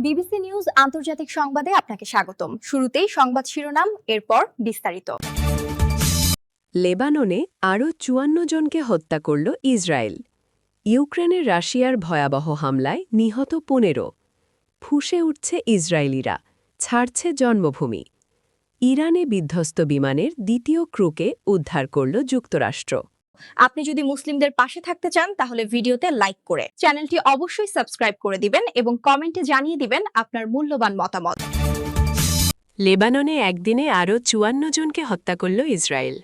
BBC news আন্তর্জাতিক সংবাদে আপনাকে স্বাগতম। শুরুতেই সংবাদ শিরোনাম, এরপর বিস্তারিত। লেবাননে আরও ৫৪ জনকে হত্যা করল ইসরায়েল। ইউক্রেনের রাশিয়ার ভয়াবহ হামলায় নিহত ১৫। ফুঁসে উঠছে ইসরায়েলিরা, ছাড়ছে জন্মভূমি। ইরানে বিধ্বস্ত বিমানের দ্বিতীয় ক্রুকে উদ্ধার করল যুক্তরাষ্ট্র। আপনি যদি মুসলিমদের পাশে থাকতে চান তাহলে ভিডিওতে লাইক করে চ্যানেলটি অবশ্যই সাবস্ক্রাইব করে দিবেন এবং কমেন্টে জানিয়ে দিবেন আপনার মূল্যবান মতামত। লেবাননে একদিনে আরও ৫৪ জনকে হত্যা করল ইসরায়েল।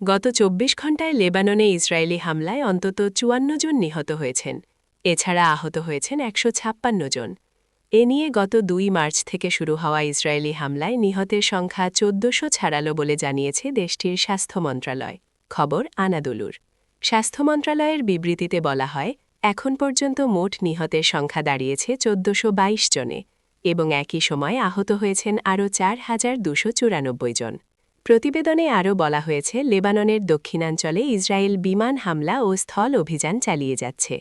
গত ২৪ ঘণ্টায় লেবাননে ইসরায়েলি হামলায় অন্তত ৫৪ জন নিহত হয়েছেন। এছাড়া আহত হয়েছেন ১৫৬ জন। এ নিয়ে গত ২ মার্চ থেকে শুরু হওয়া ইসরায়েলি হামলায় নিহতের সংখ্যা ১৪০০ ছাড়ালো বলে জানিয়েছে দেশটির স্বাস্থ্য মন্ত্রণালয়। খবর আনাদুলুর। স্বাস্থ্য মন্ত্রণালয়ের বিবৃতিতে বলা হয়, এখন পর্যন্ত মোট নিহতের সংখ্যা দাঁড়িয়েছে ১৪২২ জনে এবং একই সময় আহত হয়েছেন আরও ৪,২৯৪ জন। প্রতিবেদনে আরও বলা হয়েছে, লেবাননের দক্ষিণাঞ্চলে ইসরায়েল বিমান হামলা ও স্থল অভিযান চালিয়ে যাচ্ছে।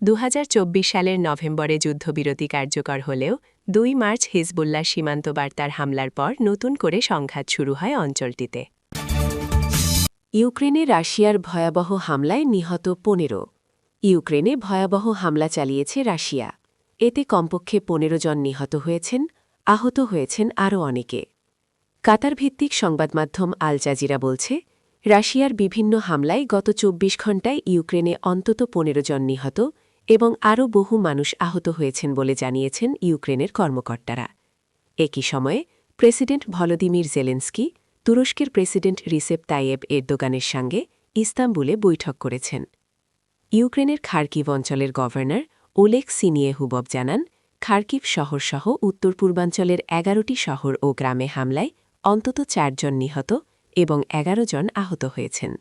২০২৪ সালের নভেম্বরে যুদ্ধবিরতি কার্যকর হলেও ২ মার্চ হিজবুল্লাহ সীমান্ত বার্তার হামলার পর নতুন করে সংঘাত শুরু হয় অঞ্চলটিতে। ইউক্রেনে রাশিয়ার ভয়াবহ হামলায় নিহত ১৫। ইউক্রেনে ভয়াবহ হামলা চালিয়েছে রাশিয়া। এতে কমপক্ষে ১৫ জন নিহত হয়েছেন, আহত হয়েছেন আরও অনেকে। কাতার ভিত্তিক সংবাদমাধ্যম আল জাজিরা বলছে, রাশিয়ার বিভিন্ন হামলায় গত ২৪ ঘণ্টায় ইউক্রেনে অন্তত ১৫ জন নিহত এবং আরও বহু মানুষ আহত হয়েছেন বলে জানিয়েছেন ইউক্রেনের কর্মকর্তারা। একই সময়ে প্রেসিডেন্ট ভলোদিমির জেলেনস্কি তুরস্কের প্রেসিডেন্ট রিসেপ তাইয়েব এরদোগানের সঙ্গে ইস্তাম্বুলে বৈঠক করেছেন। ইউক্রেনের খার্কিভ অঞ্চলের গভর্নর ওলেগ সিনিয়েহুবভ জানান, খার্কিভ শহরসহ উত্তর পূর্বাঞ্চলের ১১টি শহর ও গ্রামে হামলায় অন্তত ৪ জন নিহত এবং ১১ জন আহত হয়েছেন।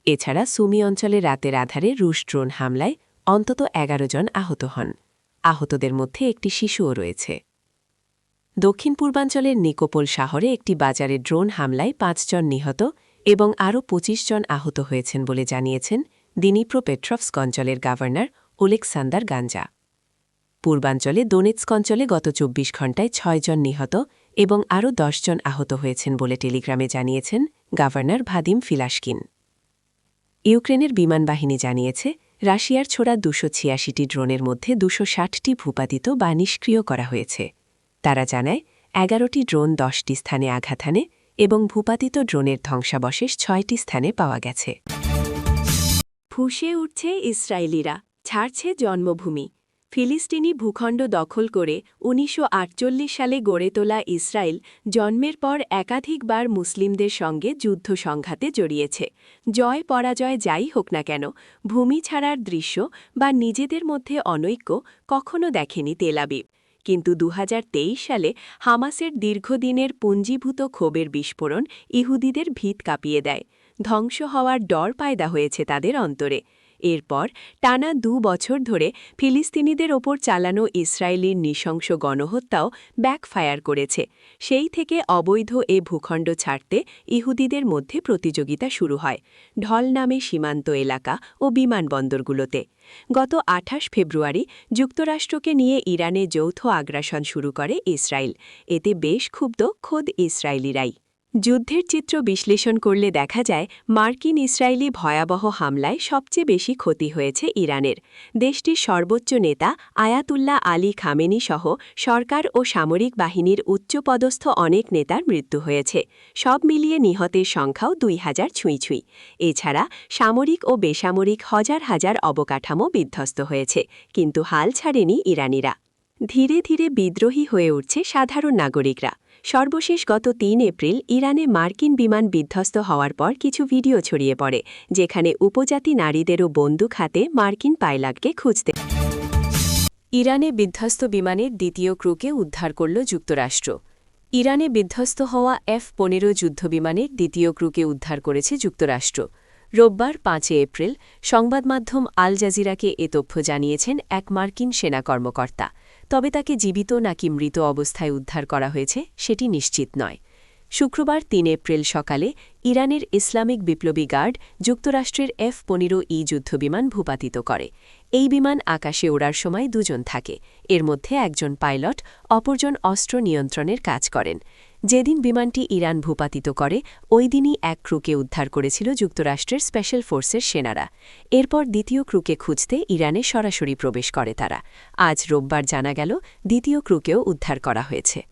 এছাড়া সুমি অঞ্চলে রাতের আধারে রুশ ড্রোন হামলায় অন্তত ১১ জন আহত হন। আহতদের মধ্যে একটি শিশুও রয়েছে। দক্ষিণ পূর্বাঞ্চলের নিকোপোল শহরে একটি বাজারে ড্রোন হামলায় ৫ জন নিহত এবং আরও ২৫ জন আহত হয়েছেন বলে জানিয়েছেন দিনিপ্রোপেট্রভস্ক অঞ্চলের গভর্নর ওলেকসান্দার গাঞ্জা। পূর্বাঞ্চলে দোনেৎস্ক অঞ্চলে গত ২৪ ঘণ্টায় ৬ জন নিহত এবং আরও ১০ জন আহত হয়েছেন বলে টেলিগ্রামে জানিয়েছেন গভর্নর ভাদিম ফিলাশকিন। ইউক্রেনের বিমানবাহিনী জানিয়েছে, রাশিয়ার ছোড়া ২৮৬টি ড্রোনের মধ্যে ২৬০টি ভূপাতিত বা নিষ্ক্রিয় করা হয়েছে। তারা জানায়, ১১টি ড্রোন ১০টি স্থানে আঘাত হানে এবং ভূপাতিত ড্রোনের ধ্বংসাবশেষ ৬টি স্থানে পাওয়া গেছে। ফুঁসে উঠছে ইসরায়েলিরা, ছাড়ছে জন্মভূমি। ফিলিস্তিনি ভূখণ্ড দখল করে ১৯৪৮ সালে গড়ে তোলা ইসরায়েল জন্মের পর একাধিকবার মুসলিমদের সঙ্গে যুদ্ধ সংঘাতে জড়িয়েছে। জয় পরাজয় যাই হোক না কেন, ভূমি ছাড়ার দৃশ্য বা নিজেদের মধ্যে অনৈক্য কখনো দেখেনি তেল আবিব। কিন্তু ২০২৩ সালে হামাসের দীর্ঘদিনের পুঞ্জীভূত ক্ষোভের বিস্ফোরণ ইহুদিদের ভিত কাঁপিয়ে দেয়। ধ্বংস হওয়ার ডর পায়দা হয়েছে তাদের অন্তরে। এরপর টানা ২ বছর ধরে ফিলিস্তিনিদের ওপর চালানো ইসরায়েলির নৃশংস গণহত্যাও ব্যাকফায়ার করেছে। সেই থেকে অবৈধ এ ভূখণ্ড ছাড়তে ইহুদিদের মধ্যে প্রতিযোগিতা শুরু হয়, ঢল নামে সীমান্ত এলাকা ও বিমানবন্দরগুলোতে। গত ২৮ ফেব্রুয়ারি যুক্তরাষ্ট্রকে নিয়ে ইরানে যৌথ আগ্রাসন শুরু করে ইসরায়েল। এতে বেশ ক্ষুব্ধ খোদ ইসরায়েলিরাই। যুদ্ধের চিত্র বিশ্লেষণ করলে দেখা যায়, মার্কিন ইসরায়েলি ভয়াবহ হামলায় সবচেয়ে বেশি ক্ষতি হয়েছে ইরানের। দেশটির সর্বোচ্চ নেতা আয়াতুল্লাহ আলী খামেনি সহ সরকার ও সামরিক বাহিনীর উচ্চপদস্থ অনেক নেতার মৃত্যু হয়েছে। সব মিলিয়ে নিহতের সংখ্যাও ২,০০০ ছুঁই। এছাড়া সামরিক ও বেসামরিক হাজার হাজার অবকাঠামো বিধ্বস্ত হয়েছে। কিন্তু হাল ছাড়েনি ইরানিরা। ধীরে ধীরে বিদ্রোহী হয়ে উঠছে সাধারণ নাগরিকরা। সর্বশেষ গত ৩ এপ্রিল ইরানে মার্কিন বিমান বিধ্বস্ত হওয়ার পর কিছু ভিডিও ছড়িয়ে পড়ে, যেখানে উপজাতি নারীদেরও বন্দুক হাতে মার্কিন পাইলটকে খুঁজতে। ইরানে বিধ্বস্ত বিমানের দ্বিতীয় ক্রুকে উদ্ধার করল যুক্তরাষ্ট্র। ইরানে বিধ্বস্ত হওয়া F-15 যুদ্ধবিমানের দ্বিতীয় ক্রুকে উদ্ধার করেছে যুক্তরাষ্ট্র। রোববার ৫ এপ্রিল সংবাদমাধ্যম আল জাজিরাকে এ তথ্য জানিয়েছেন এক মার্কিন সেনা কর্মকর্তা। তবে তাকে জীবিত নাকি মৃত অবস্থায় উদ্ধার করা হয়েছে সেটি নিশ্চিত নয়। শুক্রবার ৩ এপ্রিল সকালে ইরানের ইসলামিক বিপ্লবী গার্ড যুক্তরাষ্ট্রের F-15 যুদ্ধবিমান ভূপাতিত করে। এই বিমান আকাশে ওড়ার সময় দুজন থাকে, এর মধ্যে একজন পাইলট, অপরজন অস্ত্র নিয়ন্ত্রণের কাজ করেন। যেদিন বিমানটি ইরান ভূপাতিত করে ওই দিনই এক ক্রুকে উদ্ধার করেছিল যুক্তরাষ্ট্রের স্পেশাল ফোর্সের সেনারা। এরপর দ্বিতীয় ক্রুকে খুঁজতে ইরানে সরাসরি প্রবেশ করে তারা। আজ রোববার জানা গেল দ্বিতীয় ক্রুকেও উদ্ধার করা হয়েছে।